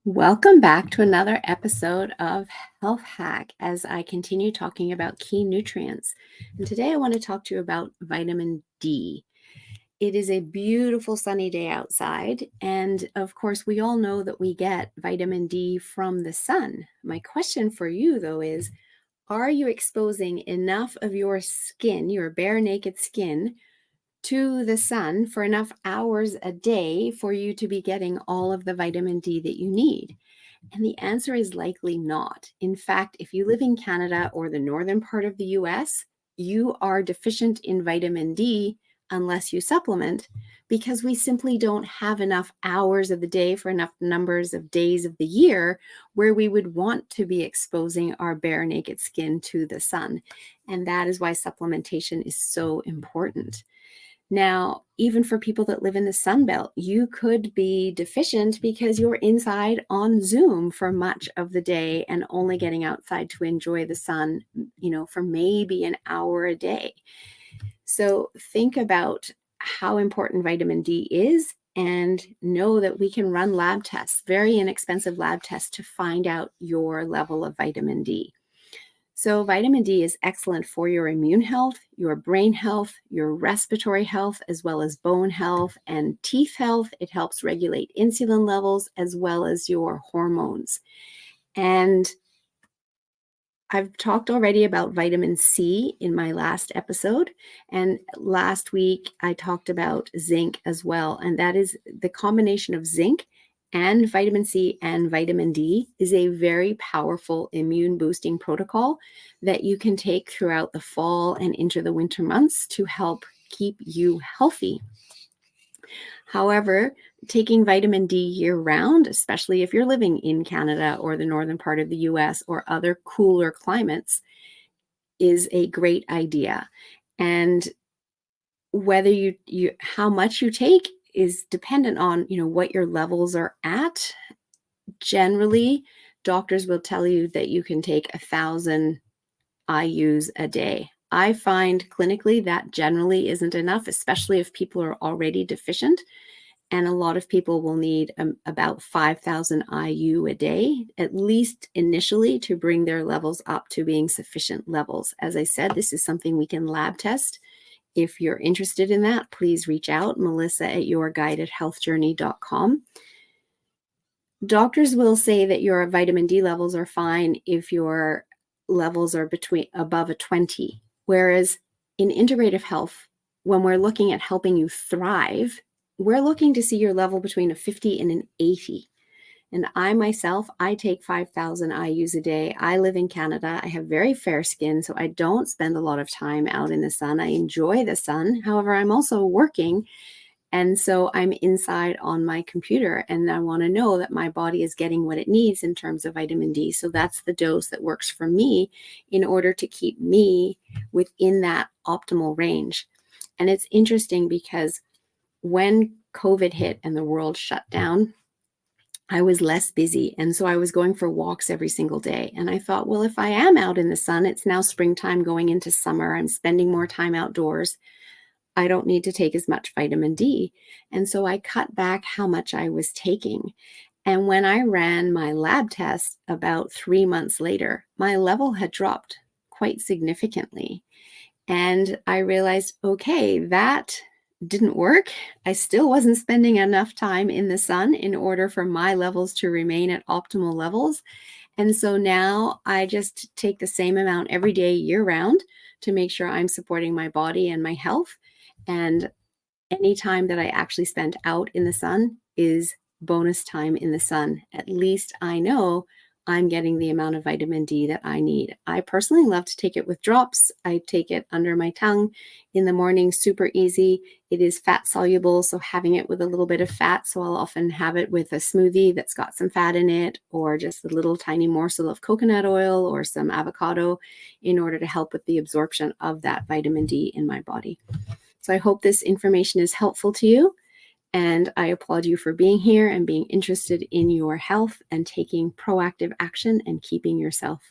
Welcome back to another episode of Health Hack as I continue talking about key nutrients. And today I want to talk to you about vitamin D. It is a beautiful sunny day outside. And of course, we all know that we get vitamin D from the sun. My question for you, though, is are you exposing enough of your skin, your bare naked skin, to the sun for enough hours a day for you to be getting all of the vitamin D that you need? And the answer is likely not. In fact, if you live in Canada or the northern part of the US, you are deficient in vitamin D unless you supplement, because we simply don't have enough hours of the day for enough numbers of days of the year where we would want to be exposing our bare naked skin to the sun. And that is why supplementation is so important. Now, even for people that live in the Sun Belt, you could be deficient because you're inside on Zoom for much of the day and only getting outside to enjoy the sun, for maybe an hour a day. So think about how important vitamin D is and know that we can run lab tests, very inexpensive lab tests, to find out your level of vitamin D. So vitamin D is excellent for your immune health, your brain health, your respiratory health, as well as bone health and teeth health. It helps regulate insulin levels as well as your hormones. And I've talked already about vitamin C in my last episode. And last week I talked about zinc as well. And that is the combination of zinc and vitamin C and vitamin D is a very powerful immune boosting protocol that you can take throughout the fall and into the winter months to help keep you healthy. However, taking vitamin D year round, especially if you're living in Canada or the northern part of the US or other cooler climates, is a great idea. And whether you how much you take is dependent on, what your levels are at. Generally, doctors will tell you that you can take 1,000 IUs a day. I find clinically that generally isn't enough, especially if people are already deficient. And a lot of people will need about 5,000 IU a day, at least initially, to bring their levels up to being sufficient levels. As I said, this is something we can lab test. If you're interested in that, please reach out, melissa@yourguidedhealthjourney.com. Doctors will say that your vitamin D levels are fine if your levels are above a 20. Whereas in integrative health, when we're looking at helping you thrive, we're looking to see your level between a 50 and an 80. And I myself, I take 5,000 IUs a day. I live in Canada. I have very fair skin, so I don't spend a lot of time out in the sun. I enjoy the sun. However, I'm also working. And so I'm inside on my computer and I want to know that my body is getting what it needs in terms of vitamin D. So that's the dose that works for me in order to keep me within that optimal range. And it's interesting because when COVID hit and the world shut down, I was less busy. And so I was going for walks every single day. And I thought, well, if I am out in the sun, it's now springtime going into summer. I'm spending more time outdoors. I don't need to take as much vitamin D. And so I cut back how much I was taking. And when I ran my lab test about 3 months later, my level had dropped quite significantly. And I realized, okay, that didn't work. I still wasn't spending enough time in the sun in order for my levels to remain at optimal levels. And so now I just take the same amount every day year round to make sure I'm supporting my body and my health. And any time that I actually spend out in the sun is bonus time in the sun. At least I know I'm getting the amount of vitamin D that I need. I personally love to take it with drops. I take it under my tongue in the morning, super easy. It is fat soluble, so having it with a little bit of fat. So I'll often have it with a smoothie that's got some fat in it, or just a little tiny morsel of coconut oil or some avocado in order to help with the absorption of that vitamin D in my body. So I hope this information is helpful to you. And I applaud you for being here and being interested in your health and taking proactive action and keeping yourself